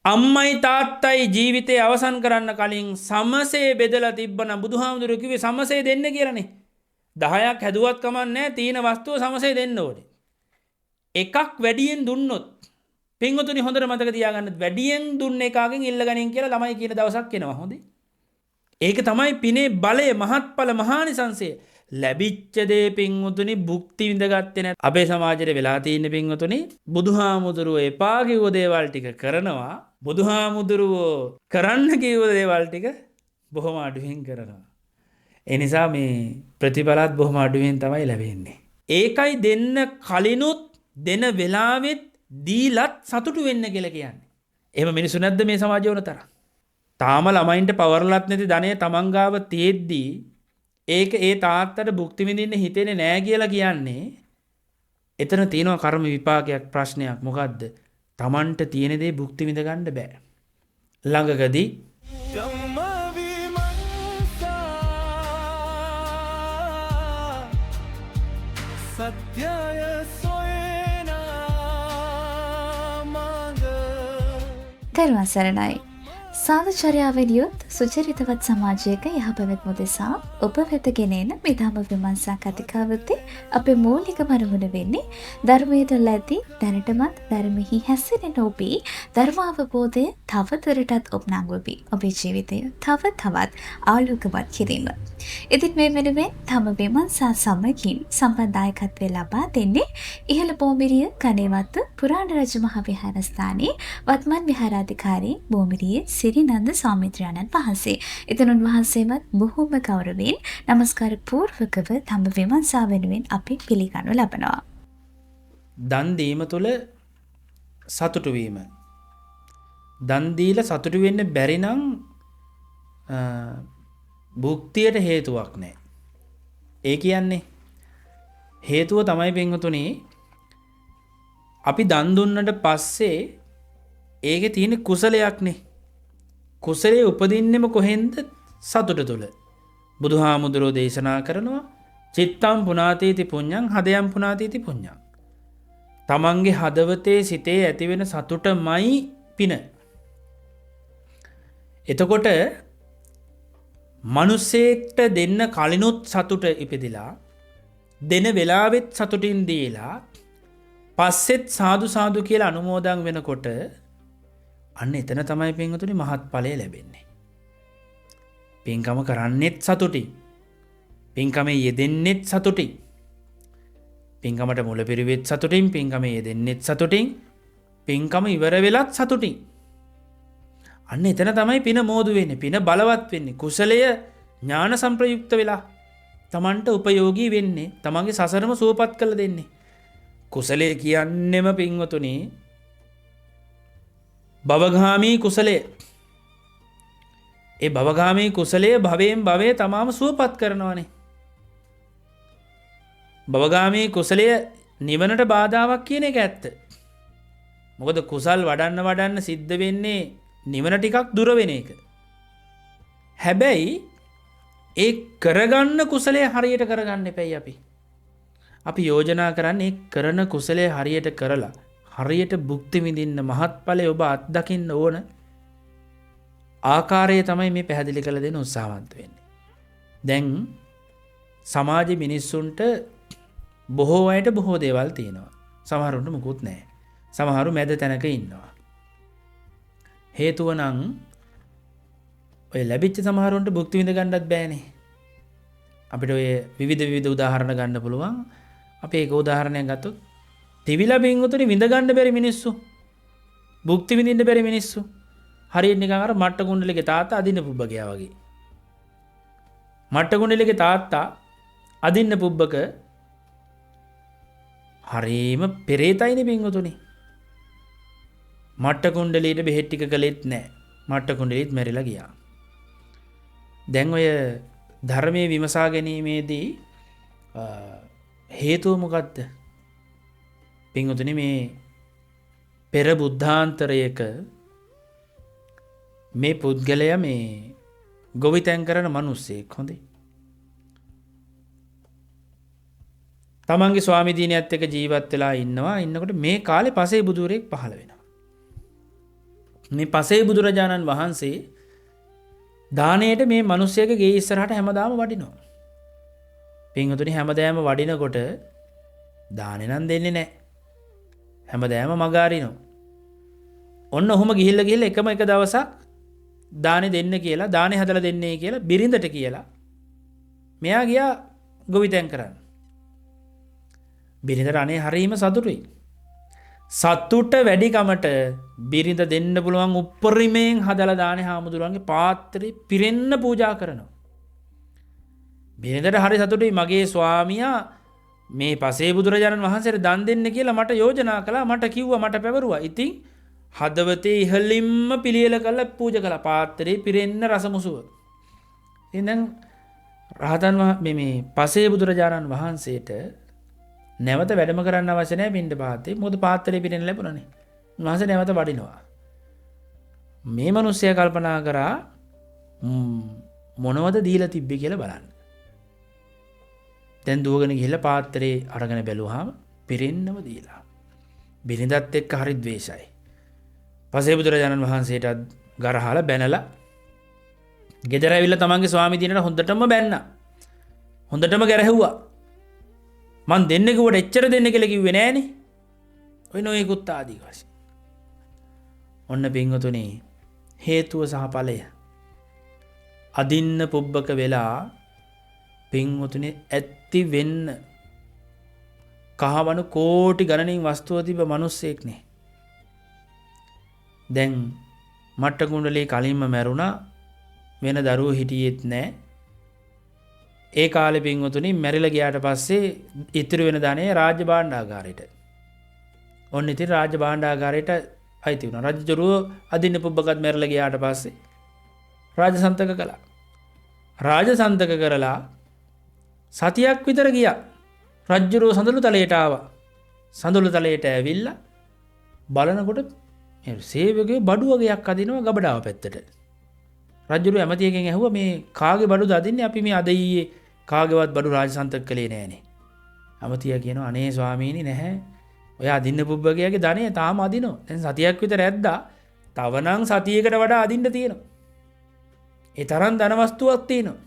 අම්මයි තාත්තයි ජීවිතය අවසන් කරන්න කලින් සමසේ බෙදලා තිබ්බනම් බුදුහාමුදුරුවෝ කිව්වේ සමසේ දෙන්න කියලානේ. 10ක් හැදුවත් කමන්නේ තීන වස්තුව සමසේ දෙන්න ඕනේ. එකක් වැඩියෙන් දුන්නොත් පින්වතුනි හොඳට මතක තියාගන්න වැඩියෙන් දුන්න එකකින් ඉල්ල ගනින් කියලා ළමයි කියන දවසක් එනවා හොඳේ. ඒක තමයි පිනේ බලය මහත්ඵල මහානිසංසය. ලැබිච්ච දේ පින්වතුනි භුක්ති විඳගත්තේ නැත්. අපේ සමාජයේ වෙලා තියෙන පින්වතුනි බුදුහාමුදුරුවෝ එපා කිව්ව දේවල් ටික කරනවා. බුදුහාමුදුරුවෝ කරන්න කිව්ව දේවල් ටික බොහොම අඩුවෙන් කරනවා. ඒ නිසා මේ ප්‍රතිඵලත් බොහොම අඩුවෙන් තමයි ලැබෙන්නේ. ඒකයි දෙන්න කලිනුත් දෙන වෙලාවෙත් දීලත් සතුටු වෙන්න කියලා කියන්නේ. එහෙම මිනිස්සු නැද්ද මේ සමාජය වුණ තරම්? තාම ළමයින්ට පවර්ලත් නැති ධනය තමන් ගාව තියෙද්දී ඒක ඒ තාත්තට භුක්ති විඳින්න හිතෙන්නේ නෑ කියලා කියන්නේ එතන තියෙනවා කර්ම විපාකයක් ප්‍රශ්නයක්. මොකද්ද? තමන්ට තියෙන දේ භුක්ති විඳ ගන්න බෑ. ළඟකදී සත්‍යය සොයනා මඟ තෙරුවන් සරණයි. සාධචර්යාවෙන් යුත් සුචරිතවත් සමාජයක යහපැවැත්ම උදෙසා ඔබ වෙත ගෙනෙන මේ ධම්ම විමර්ශන කතිකාවතේ අපේ මූලික අරමුණ වෙන්නේ ධර්මයට ලැබී දැනටමත් ධර්මෙහි හැසිරෙන ඔබේ ධර්ම අවබෝධය තවදුරටත් ඔපනංගුවී ඔබේ ජීවිතය තව තවත් ආලෝකවත් කිරීම. ඉතින් මේ වෙනුවෙන් ධම්ම විමර්ශන සමගින් සම්බන්ධයකත්වය ලබා දෙන්නේ ඉහළ බෝමිරිය කණේවත්ත පුරාණ රජ මහ විහාරස්ථානයේ වත්මන් විහාරාධිකාරී බෝමිරියේ සිරිනන්ද ස්වාමීන් වහන්සේ. ඉතින් උන්වහන්සේවත් බොහෝම ගෞරවයෙන් নমස්කාර පූර්වකව ධම්ම විමර්ශන වෙනුවෙන් අපි පිළිගනු ලබනවා. දන් දීම තුළ සතුටු වීම. දන් දීලා සතුටු වෙන්න බැරි නම් භුක්තියට හේතුවක් නැහැ. ඒ කියන්නේ හේතුව තමයි පින්වතුනි අපි දන් දුන්නට පස්සේ ඒකේ තියෙන කුසලයක්නේ. කුසලයේ උපදින්නෙම කොහෙන්ද? සතුට තුළ. බුදුහාමුදුරෝ දේශනා කරනවා චිත්තම් පුනාතීති පුඤ්ඤං හදයන් පුනාතීති පුඤ්ඤං. තමන්ගේ හදවතේ සිතේ ඇතිවෙන සතුටමයි පින. එතකොට මිනිසෙක්ට දෙන්න කලිනුත් සතුට ඉපදිලා දෙන වෙලාවෙත් සතුටින් දීලා පස්සෙත් සාදු සාදු කියලා අනුමෝදන් වෙනකොට අන්න එතන තමයි පින්වතුනි මහත්ඵලය ලැබෙන්නේ. පින්කම කරන්නෙත් සතුටින්. පින්කමේ යෙදෙන්නෙත් සතුටින්. පින්කමට මුල පිරිවෙත් සතුටින්, පින්කමේ යෙදෙන්නෙත් සතුටින්, පින්කම ඉවර වෙලත් සතුටින්. අන්න එතන තමයි පින මෝදු වෙන්නේ. පින බලවත් වෙන්නේ. කුසලය ඥාන සංප්‍රයුක්ත වෙලා තමන්ට උපයෝගී වෙන්නේ. තමන්ගේ සසරම සුවපත් කළ දෙන්නේ. කුසලය කියන්නෙම පින්වතුනි භවගාමී කුසලය. ඒ භවගාමී කුසලය භවයෙන් භවයේ තමාම සුවපත් කරනවනේ. භවගාමී කුසලය නිවනට බාධාවක් කියන එක ඇත්ත. මොකද කුසල් වඩන්න සිද්ධ වෙන්නේ නිවන ටිකක් දුර වෙන එක. හැබැයි ඒ කරගන්න කුසලය හරියට කරගන්න එපැයි අපි. අපි යෝජනා කරන්නේ කරන කුසලය හරියට කරලා හරියට භුක්ති විඳින්න මහත්ඵලය ඔබ අත්දකින්න ඕන ආකාරය තමයි මේ පැහැදිලි කළ දෙන උත්සාහවන්ත වෙන්නේ. දැන් සමාජයේ මිනිස්සුන්ට බොහෝ අයට බොහෝ දේවල් තියෙනවා. සමහරුන්ට මුකුත් නැහැ. සමහරු මැද තැනක ඉන්නවා. හේතුව නම් ඔය ලැබිච්ච සමහරුන්ට භුක්ති විඳ ගන්නත් බෑනේ. අපිට ඔය විවිධ උදාහරණ ගන්න පුළුවන්. අපි ඒක උදාහරණයක් ගත්තොත් තිවිලා බින්ගුතුනි විඳ ගන්න බැරි මිනිස්සු, භුක්ති විඳින්න බැරි මිනිස්සු හරියට නිකන් අර මට්ට කුණ්ඩලගේ තාත්තා අදින්න පුබ්බකයා වගේ. මට්ට කුණ්ඩලගේ තාත්තා අදින්න පුබ්බක හරීම පෙරේතයිනේ බින්ගුතුනි. මට්ට කුණ්ඩලීට බෙහෙත් ටික කළෙත් නැහැ. මට්ට කුණ්ඩලීත් මැරිලා ගියා. දැන් ඔය ධර්මයේ විමසා ගැනීමේදී හේතුව මොකද්ද? පින්වතුනි මේ පෙර බුද්ධාන්තරයක මේ පුද්ගලයා මේ ගොවිතැන් කරන මිනිස්සෙක් හොඳේ. තමන්ගේ ස්වාමි දිනියත් එක්ක ජීවත් වෙලා ඉන්නවා. ඉන්නකොට මේ කාලේ පසේ බුදුරෙක් පහළ වෙනවා. මේ පසේ බුදුරජාණන් වහන්සේ දානයට මේ මිනිස්සයාගේ ගේ ඉස්සරහට හැමදාම වඩිනවා. පින්වතුනි හැමදාම වඩිනකොට දානෙ නම් දෙන්නේ නැහැ. හැමදාම මග අරිනවා. ඔන්න ඔහොම ගිහිල්ලා එකම එක දවසක් දානෙ දෙන්න කියලා දානෙ හදලා දෙන්නේ කියලා බිරිඳට කියලා මෙයා ගියා ගොවිතැන් කරන්න. බිරිඳට අනේ හරීම සතුටුයි. සතුට වැඩිකමට බිරිඳ දෙන්න පුළුවන් උපරිමයෙන් හදලා දානේ හාමුදුරුවන්ගේ පාත්‍රේ පිරෙන්න පූජා කරනවා. බිරිඳට හරි සතුටුයි මගේ ස්වාමියා මේ පසේ බුදුරජාණන් වහන්සේට දන් දෙන්න කියලා මට යෝජනා කළා මට කිව්වා මට පැවරුවා. ඉතින් හදවතේ ඉහළින්ම පිළියෙල කරලා පූජා කළා පාත්‍රේ පිරෙන්න රසමුසුව. ඉතින් දැන් රහතන් මේ පසේ බුදුරජාණන් වහන්සේට නැවත වැඩම කරන්න අවශ්‍ය නැහැ පිණ්ඩපාතේ. මොකද පාත්‍රේ පිරෙන්න ලැබුණානේ. උන්වහන්සේ නැවත වඩිනවා. මේ මිනිස්සයා කල්පනා කරා මොනවද දීලා තිබ්බේ කියලා බලන්න. දැන් දුවගෙන ගිහිල්ලා පාත්‍රේ අරගෙන බැලුවාම පිරෙන්නම දීලා. බිරිඳත් එක්ක හරි ද්වේෂයි. පසේ බුදුරජාණන් වහන්සේට ගරහලා බැනලා ගෙදර ඇවිල්ලා තමන්ගේ ස්වාමී දිනට හොඳටම බැන්නා. හොඳටම ගැරහුවා. මං දෙන්න කිව්වට එච්චර දෙන්න කියලා කිව්වේ නෑනේ. ඔය නොයෙකුත් ආදී වශයෙන්. ඔන්න පින්වතුනි හේතුව සහ ඵලය අදින්න පුබ්බක වෙලා පින්වතුනි ඇත්ති වෙන්න කහවණු කෝටි ගණනින් වස්තුව තිබ්බ මිනිස්සෙක් නේ. දැන් මට්ට කුණ්ඩලේ කලින්ම මැරුණා වෙන දරුවෝ හිටියෙත් නෑ. ඒ කාලේ පින්වතුනි මැරිලා ගියාට පස්සේ ඉතිරි වෙන ධනෙ රාජ්‍ය භාණ්ඩාගාරයට. ඔන්න ඉතින් රාජ්‍ය භාණ්ඩාගාරයට අයිති වුණා. රජුරුව අදින්න පුබ්බකත් මැරිලා ගියාට පස්සේ රාජසන්තක කළා. රාජසන්තක කරලා සතියක් විතර ගියා. රජුරුව සඳලු තලයට ආවා. සඳලු තලයට ඇවිල්ලා බලනකොට මේ සේවකයෝ බඩු වගේක් අදිනවා ගබඩාව පැත්තට. රජුරුව ඇමතියගෙන් ඇහුවා මේ කාගේ බඩුද අදින්නේ? අපි මේ අද ඊයේ කාගේවත් බඩු රාජසන්තක කළේ නෑනේ. ඇමතියා කියනවා අනේ ස්වාමීනි නැහැ. ඔය අදින්න පුබ්බකයාගේ ධනෙ තාම අදිනවා. දැන් සතියක් විතර ඇද්දා. තව නම් සතියකට වඩා අදින්න තියෙනවා. ඒ තරම් ධන වස්තුවක් තියෙනවා.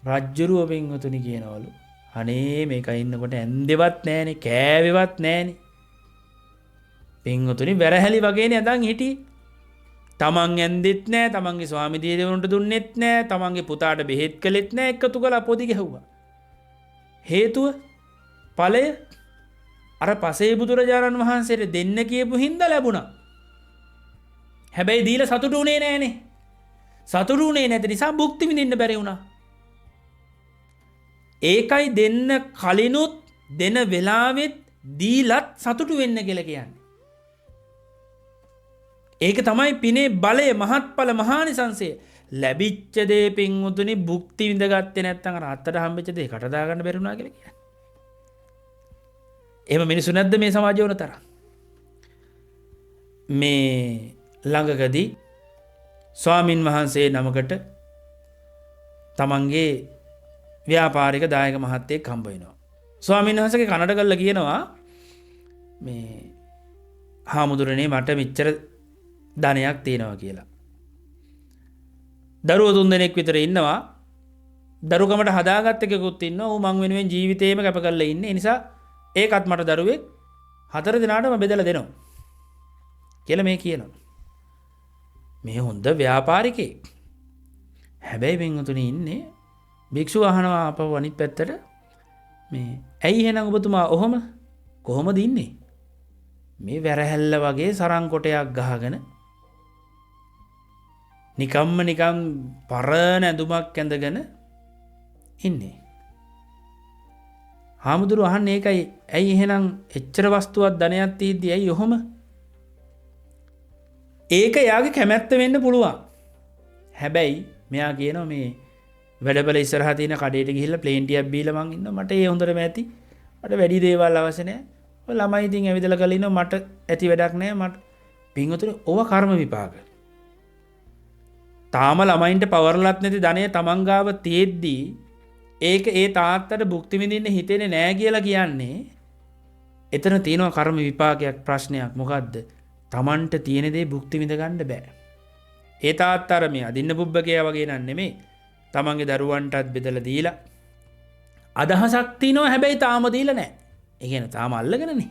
රජ්ජුරුව පින්වතුනි කියනවලු අනේ මේක ඉන්නකොට ඇන්දෙවත් නෑනේ කෑවෙවත් නෑනේ. පින්වතුනි වැරහැලි වගේනේ අදන් හිටියේ. තමන් ඇන්දෙත් නෑ, තමන්ගේ ස්වාමි දියදෙවරුන්ට දුන්නෙත් නෑ, තමන්ගේ පුතාට බෙහෙත් කළෙත් නෑ, එකතු කරලා පොදි ගැහුවා. හේතුව ඵලය අර පසේ බුදුරජාණන් වහන්සේට දෙන්න කියපු හින්දා ලැබුණා. හැබැයි දීලා සතුටු උනේ නෑනේ. සතුටු උනේ නැති නිසා භුක්ති විඳින්න බැරි වුණා. ඒකයි දෙන්න කලිනුත් දෙන වෙලාවෙත් දීලත් සතුටු වෙන්න කියලා කියන්නේ. ඒක තමයි පිනේ බලය මහත්ඵල මහානිසංසය. ලැබිච්ච දේ පින්වතුනි භුක්ති විඳගත්තේ නැත්නම් අර අත්තට හම්බෙච්ච දේ කට දා ගන්න බැරි වුණා කියලා කියන්නේ. එහෙම මිනිස්සු නැද්ද මේ සමාජය වුණ තරම්? මේ ළඟකදී ස්වාමින් වහන්සේ නමකට තමන්ගේ ව්‍යාපාරික දායක මහත්තයෙක් හම්බ වෙනවා. ස්වාමීන් වහන්සේගේ කනට ගල්ලා කියනවා මේ හාමුදුරනේ මට මෙච්චර ධනයක් තියෙනවා කියලා. දරුවෝ 3 දෙනෙක් විතර ඉන්නවා. දරුකමට හදාගත්ත එකෙකුත් ඉන්නවා. ඌ මං වෙනුවෙන් ජීවිතේම කැප කරලා ඉන්නේ. ඒ නිසා ඒකත් මට දරුවෙක් 4 දිනාටම බෙදලා දෙනවා කියලා මේ කියනවා. මේ හොඳ ව්‍යාපාරිකයෙක්. හැබැයි පින්වතුනි ඉන්නේ භික්ෂුව අහනවා අපව අනිත් පැත්තට මේ ඇයි එහෙනම් ඔබතුමා ඔහොම කොහොමද ඉන්නේ? මේ වැරහැල්ල වගේ සරං කොටයක් ගහගෙන නිකම්ම නිකම් පරණ ඇඳුමක් ඇඳගෙන ඉන්නේ. හාමුදුරුවෝ අහන්නේ ඒකයි ඇයි එහෙනම් එච්චර වස්තුවක් ධනයක් තියෙද්දි ඇයි ඔහොම? ඒක යාගේ කැමැත්ත වෙන්න පුළුවන්. හැබැයි මෙයා කියනවා මේ වැඩබල ඉස්සරහා තියෙන කඩේට ගිහිල්ලා ප්ලේන් ටිකක් බීලා මං ඉන්නවා. මට ඒ හොඳටම ඇති. මට වැඩි දේවල් අවශ්‍ය නැහැ. ඔය ළමයි ඉතින් ඇවිදලා කරලා ඉන්නවා. මට ඇති වැඩක් නැහැ. මට පින්වතුනි ඕවා කර්ම විපාක. තාම ළමයින්ට පවර්ලත් නැති ධනය තමන් ගාව තියෙද්දි ඒක ඒ තාත්තට භුක්ති විඳින්න හිතෙන්නේ නැහැ කියලා කියන්නේ එතන තියෙනවා කර්ම විපාකයක් ප්‍රශ්නයක්. මොකද්ද? තමන්ට තියෙන දේ භුක්ති විඳ ගන්න බෑ. ඒ තාත්තා අර මේ අදින්න පුබ්බකයා වගේ නන් නෙමෙයි. තමන්ගේ දරුවන්ටත් බෙදලා දීලා අදහසක් තියෙනවා හැබැයි තාම දීලා නැහැ. ඒ කියන්නේ තාම අල්ලගෙනනේ.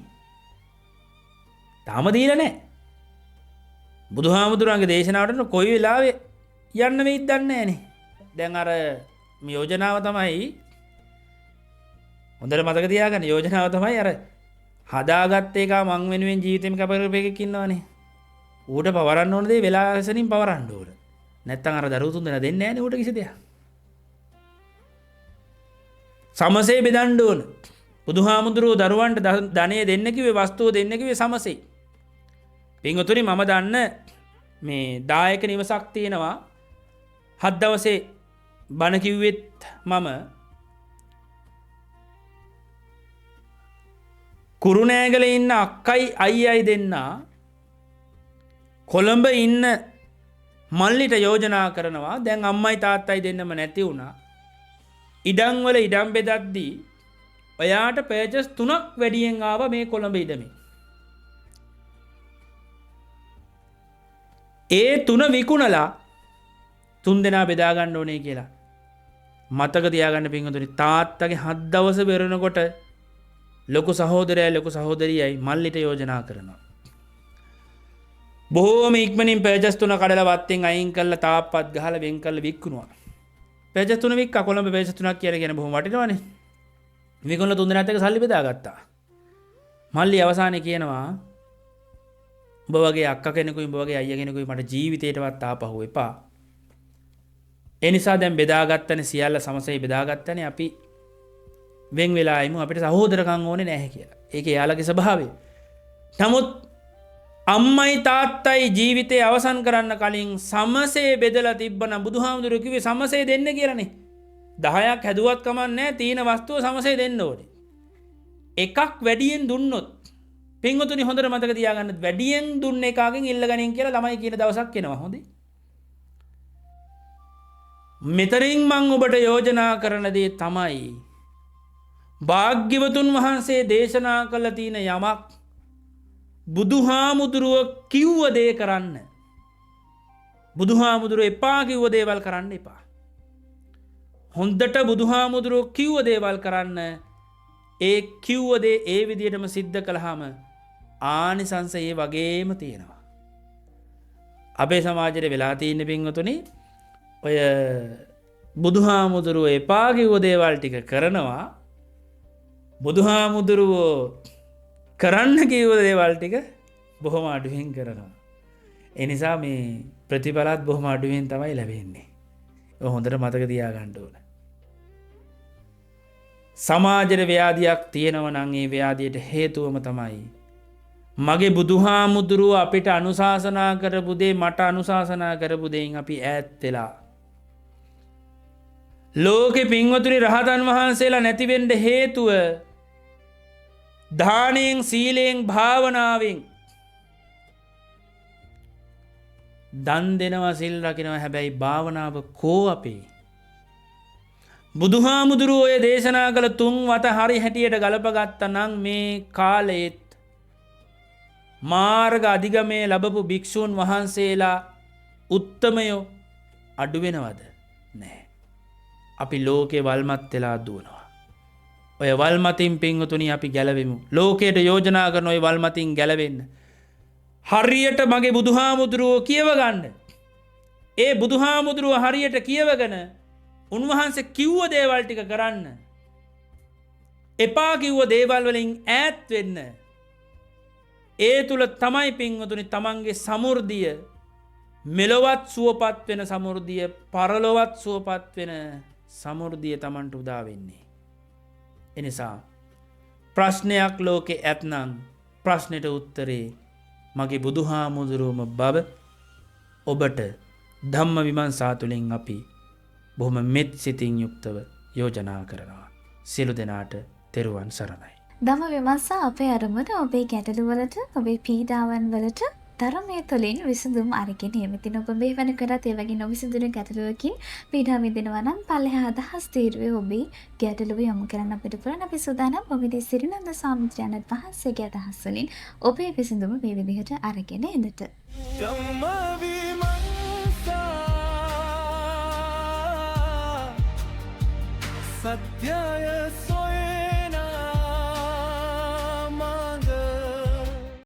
තාම දීලා නැහැ. බුදුහාමුදුරන්ගේ දේශනාවට කොයි වෙලාවෙ යන්න වෙයිද දන්නේ නැහනේ. දැන් අර මේ යෝජනාව තමයි හොඳට මතක තියාගන්න. යෝජනාව තමයි අර හදාගත්ත එක මං වෙනුවෙන් ජීවිතේම කැප කරපු එකෙක් ඉන්නවනේ. ඌට පවරන්න ඕන දේ වෙලාවසනින් පවරන්න ඕන. නැත්තම් අර දරුවෝ තුන් දෙනා දෙන්නේ නැහනේ ඌට කිසි දෙයක්. සමසේ බෙදන්න ඕන. බුදුහාමුදුරුවෝ දරුවන්ට ධනෙ දෙන්න කිව්වේ වස්තුව දෙන්න කිව්වේ සමසේ. පින්වතුනි මම දන්න මේ දායක නිවසක් තියෙනවා. 7 දවසේ බණ කිව්වෙත් මම කුරුණෑගල ඉන්න අක්කයි අයියයි දෙන්නා කොළඹ ඉන්න මල්ලිට යෝජනා කරනවා. දැන් අම්මයි තාත්තයි දෙන්නම නැති වුණා. ඉඩම් වල ඉඩම් බෙදද්දී ඔයාට පර්චස් 3ක් වැඩියෙන් ආවා මේ කොළඹ ඉඩමේ. ඒ 3 විකුණලා 3 දෙනා බෙදා ගන්න ඕනේ කියලා. මතක තියාගන්න පින්වතුනි තාත්තගේ 7 දවස වෙරනකොට ලොකු සහෝදරයයි ලොකු සහෝදරියයි මල්ලිට යෝජනා කරනවා. බොහෝම ඉක්මනින් පර්චස් 3 කඩලා වත්තෙන් අයින් කරලා තාප්පත් ගහලා වෙන් කරලා විකුණුවා. පර්චස් 3 වික්කා කොළඹ පර්චස් 3ක් කියන බොහොම වටිනවනේ. විකුණලා 3 දෙනාත් එක්ක සල්ලි බෙදාගත්තා. මල්ලි අවසානයේ කියනවා උඹ වගේ අක්කා කෙනෙකුයි උඹ වගේ අයියා කෙනෙකුයි මට ජීවිතේටවත් ආපහු එපා. ඒ නිසා දැන් බෙදාගත්තනේ සියල්ල සමසේ බෙදාගත්තනේ අපි වෙන් වෙලා ඉමු අපිට සහෝදරකම් ඕනේ නැහැ කියලා. ඒක එයාලගේ ස්වභාවය. නමුත් අම්මයි තාත්තයි ජීවිතේ අවසන් කරන්න කලින් සමසේ බෙදලා තිබ්බනම් බුදුහාමුදුරුවෝ කිව්වේ සමසේ දෙන්න කියලානේ. 10ක් හැදුවත් කමක් නැහැ තීන වස්තුව සමසේ දෙන්න ඕනේ. එකක් වැඩියෙන් දුන්නොත් පින්වතුනි හොඳට මතක තියාගන්න වැඩියෙන් දුන්න එකකින් ඉල්ල ගනින් කියලා ළමයි කියන දවසක් එනවා. හොඳේ. මෙතරින් මං ඔබට යෝජනා කරන දේ තමයි භාග්‍යවතුන් වහන්සේ දේශනා කළ තියෙන යමක් බුදුහාමුදුරුව කිව්ව දේ කරන්න. බුදුහාමුදුරුව එපා කිව්ව දේවල් කරන්න එපා. හොඳට බුදුහාමුදුරුව කිව්ව දේවල් කරන්න. ඒ කිව්ව දේ ඒ විදිහටම සිද්ධ කළාම ආනිසංස ඒ වගේම තියෙනවා. අපේ සමාජයේ වෙලා තියෙන පින්වතුනි ඔය බුදුහාමුදුරුව එපා කිව්ව දේවල් ටික කරනවා. බුදුහාමුදුරුවෝ කරන්න කිව්ව දේවල් ටික බොහොම අඩුවෙන් කරනවා. ඒ නිසා මේ ප්‍රතිඵලත් බොහොම අඩුවෙන් තමයි ලැබෙන්නේ. ඒක හොඳට මතක තියාගන්න ඕන. සමාජයේ ව්‍යාධියක් තියෙනවා නම් ඒ ව්‍යාධියට හේතුවම තමයි මගේ බුදුහාමුදුරුව අපිට අනුශාසනා කරපු දේ මට අනුශාසනා කරපු දෙයින් අපි ඈත් වෙලා. ලෝකේ පින්වතුනි රහතන් වහන්සේලා නැති වෙන්න හේතුව දානෙන් සීලෙන් භාවනාවෙන් දන් දෙනවා සිල් රකින්නවා හැබැයි භාවනාව කෝ අපේ බුදුහාමුදුරුවෝ ඔය දේශනා කළ 3 වත හරි හැටියට ගලපගත්තා නම් මේ කාලෙත් මාර්ග අධිගමයේ ලැබපු භික්ෂූන් වහන්සේලා උත්තමයෝ අඩු වෙනවද නැහැ. අපි ලෝකේ වල්මත් වෙලා දුවනවා. ඔය වල්මතින් පින්වතුනි අපි ගැලවෙමු. ලෝකයට යෝජනා කරන ඔය වල්මතින් ගැලවෙන්න. හරියට මගේ බුදුහාමුදුරුවෝ කියව ගන්න. ඒ බුදුහාමුදුරුවෝ හරියට කියවගෙන උන්වහන්සේ කිව්ව දේවල් ටික කරන්න. එපා කිව්ව දේවල් වලින් ඈත් වෙන්න. ඒ තුල තමයි පින්වතුනි තමන්ගේ සමෘද්ධිය මෙලොවත් සුවපත් වෙන සමෘද්ධිය පරලොවත් සුවපත් වෙන සමෘද්ධිය තමන්ට උදා වෙන්නේ. එනිසා ප්‍රශ්නයක් ලෝකේ ඇත්නම් ප්‍රශ්නෙට උත්තරේ මගේ බුදුහාමුදුරුවම බව ඔබට ධම්ම විමර්ශා තුළින් අපි බොහොම මෙත් සිතින් යුක්තව යෝජනා කරනවා. සියලු දෙනාට තෙරුවන් සරණයි. ධම්ම විමර්ශා අපේ අරමුණ ඔබේ ගැටලු වලට ඔබේ පීඩාවන් වලට ධර්මය තුළින් විසඳුම් අරගෙන එමිතින් ඔබ මේ වෙනකොටත් ඒ වගේ නොවිසඳුණු ගැටලුවකින් පීඩා විඳිනවා නම් පල්ලෙහා අදහස් තීරුවේ ඔබේ ගැටලුව යොමු කරන්න අපිට පුළුවන්. අපි සූදානම් ඔබේ සිරිනන්ද සාමිත්‍රයන්න් වහන්සේගේ අදහස් වලින් ඔබේ විසඳුම මේ විදිහට අරගෙන එන්නට. සත්‍යය සොයන